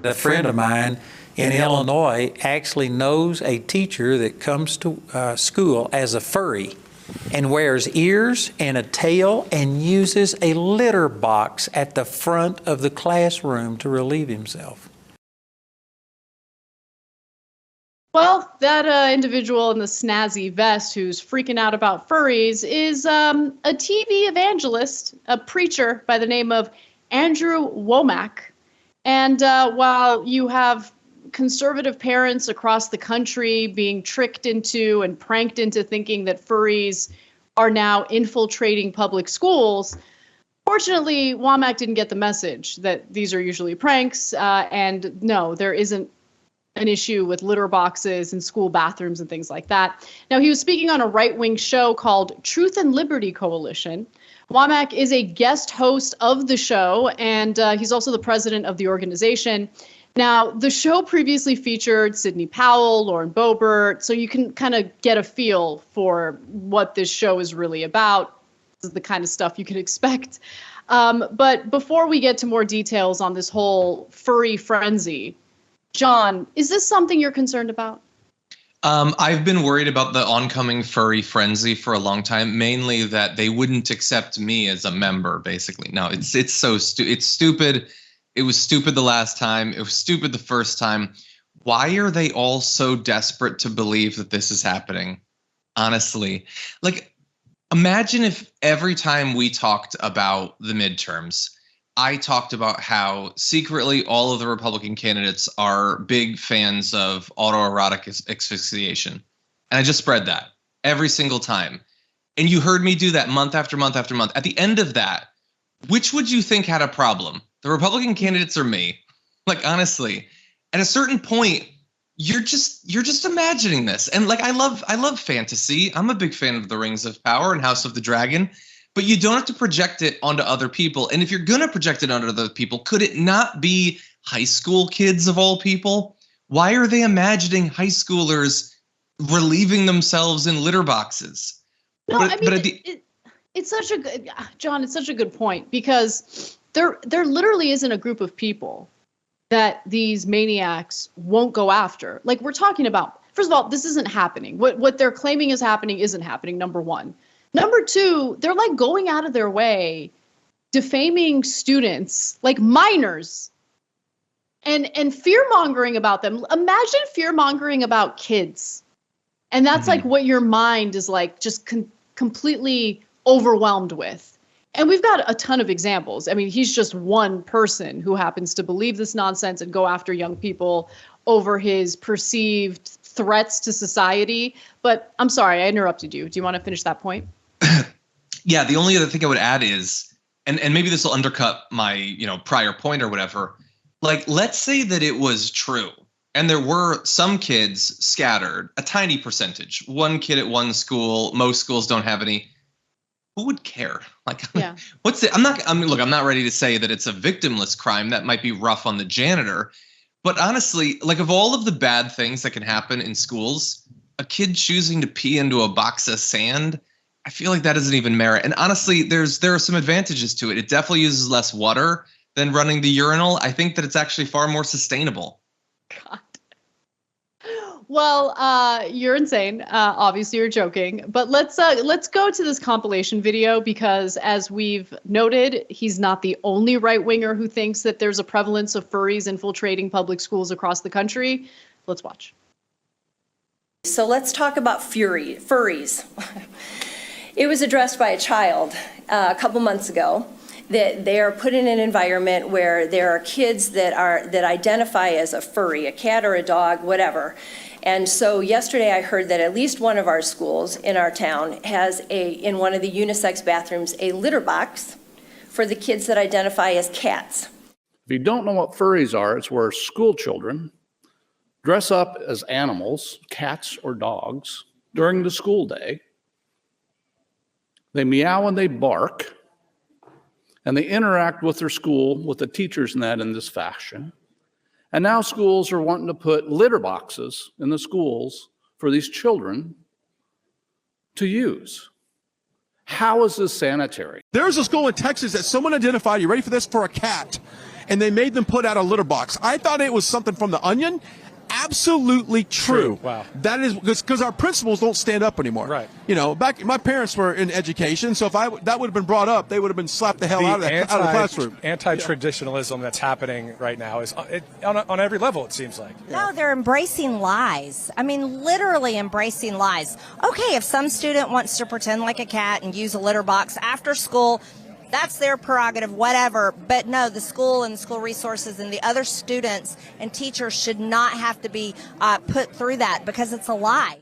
A friend of mine in Illinois actually knows a teacher that comes to school as a furry and wears ears and a tail and uses a litter box at the front of the classroom to relieve himself. Well, that individual in the snazzy vest who's freaking out about furries is a TV evangelist, a preacher by the name of Andrew Wommack. And while you have conservative parents across the country being tricked into and pranked into thinking that furries are now infiltrating public schools, fortunately, Wommack didn't get the message that these are usually pranks. And no, there isn't an issue with litter boxes in school bathrooms and things like that. Now, he was speaking on a right-wing show called Truth and Liberty Coalition. Wommack is a guest host of the show, and he's also the president of the organization. Now, the show previously featured Sidney Powell, Lauren Boebert, so you can kind of get a feel for what this show is really about. This is the kind of stuff you can expect. But before we get to more details on this whole furry frenzy, John, is this something you're concerned about? I've been worried about the oncoming furry frenzy for a long time, mainly that they wouldn't accept me as a member, basically. No, it's so it's stupid. It was stupid the last time. It was stupid the first time. Why are they all so desperate to believe that this is happening? Honestly, like, imagine if every time we talked about the midterms, I talked about how secretly all of the Republican candidates are big fans of autoerotic asphyxiation. And I just spread that every single time. And you heard me do that month after month after month. At the end of that, which would you think had a problem? The Republican candidates or me? Like, honestly, at a certain point, you're just imagining this. And like, I love fantasy. I'm a big fan of the Rings of Power and House of the Dragon. But you don't have to project it onto other people. And if you're going to project it onto other people, could it not be high school kids of all people? Why are they imagining high schoolers relieving themselves in litter boxes? No, it's such a good, John, it's such a good point, because there literally isn't a group of people that these maniacs won't go after. Like, we're talking about, first of all, this isn't happening. What they're claiming is happening isn't happening, number one. Number two, they're like going out of their way, defaming students, like minors, and fear-mongering about them. Imagine fear-mongering about kids. And that's like what your mind is like just completely overwhelmed with. And we've got a ton of examples. I mean, he's just one person who happens to believe this nonsense and go after young people over his perceived threats to society. But I'm sorry, I interrupted you. Do you want to finish that point? Yeah, the only other thing I would add is, and maybe this will undercut my, prior point or whatever. Like, let's say that it was true and there were some kids scattered, a tiny percentage, one kid at one school, most schools don't have any. Who would care? Like, yeah. I'm not ready to say that it's a victimless crime. That might be rough on the janitor. But honestly, like, of all of the bad things that can happen in schools, a kid choosing to pee into a box of sand, I feel like that doesn't even merit. And honestly, there are some advantages to it. It definitely uses less water than running the urinal. I think that it's actually far more sustainable. God. Well, you're insane. Obviously, you're joking. But let's go to this compilation video, because as we've noted, he's not the only right-winger who thinks that there's a prevalence of furries infiltrating public schools across the country. Let's watch. So let's talk about furries. It was addressed by a child a couple months ago that they are put in an environment where there are kids that identify as a furry, a cat or a dog, whatever. And so yesterday I heard that at least one of our schools in our town has in one of the unisex bathrooms, a litter box for the kids that identify as cats. If you don't know what furries are, it's where school children dress up as animals, cats or dogs, during the school day. They meow and they bark, and they interact with their school, with the teachers and that, in this fashion. And now schools are wanting to put litter boxes in the schools for these children to use. How is this sanitary? There's a school in Texas that someone identified, you ready for this, for a cat. and they made them put out a litter box. I thought it was something from The Onion. Absolutely true. Wow. That is because our principals don't stand up anymore. Right. You know, back my parents were in education, so if that would have been brought up, they would have been slapped the hell out of the classroom. Anti-traditionalism that's happening right now is on every level, it seems like. No, they're embracing lies. I mean, literally embracing lies. Okay, if some student wants to pretend like a cat and use a litter box after school, that's their prerogative, whatever. But no, the school and the school resources and the other students and teachers should not have to be put through that because it's a lie.